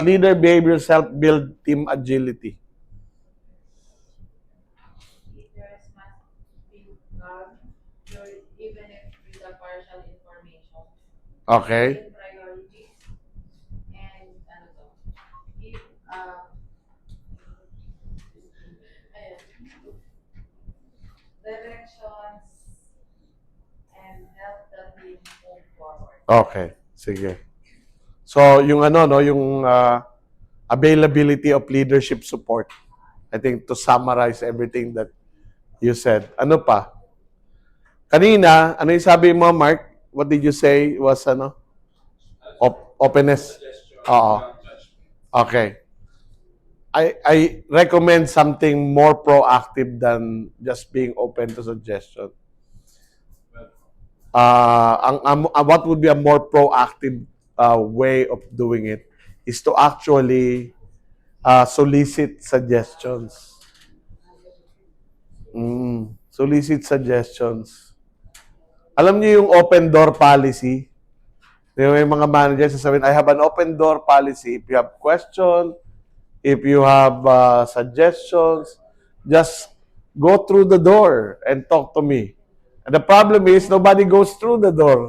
about leader behaviors help build team agility? Leaders must be even if with a partial information. Okay. Set priorities and ano to, give ayun, directions and help the team move forward. Okay. Sige. So, yung ano, no, yung availability of leadership support. I think to summarize everything that you said. Ano pa? Kanina, ano yung sabi mo, Mark? What did you say was ano? Openness. Oo. Okay. I recommend something more proactive than just being open to suggestion. What would be a more proactive way of doing it is to actually solicit suggestions. Solicit suggestions. Alam niyo yung open door policy? Yung mga managers sasabihin, I have an open door policy. If you have question, if you have suggestions, just go through the door and talk to me. And the problem is, nobody goes through the door.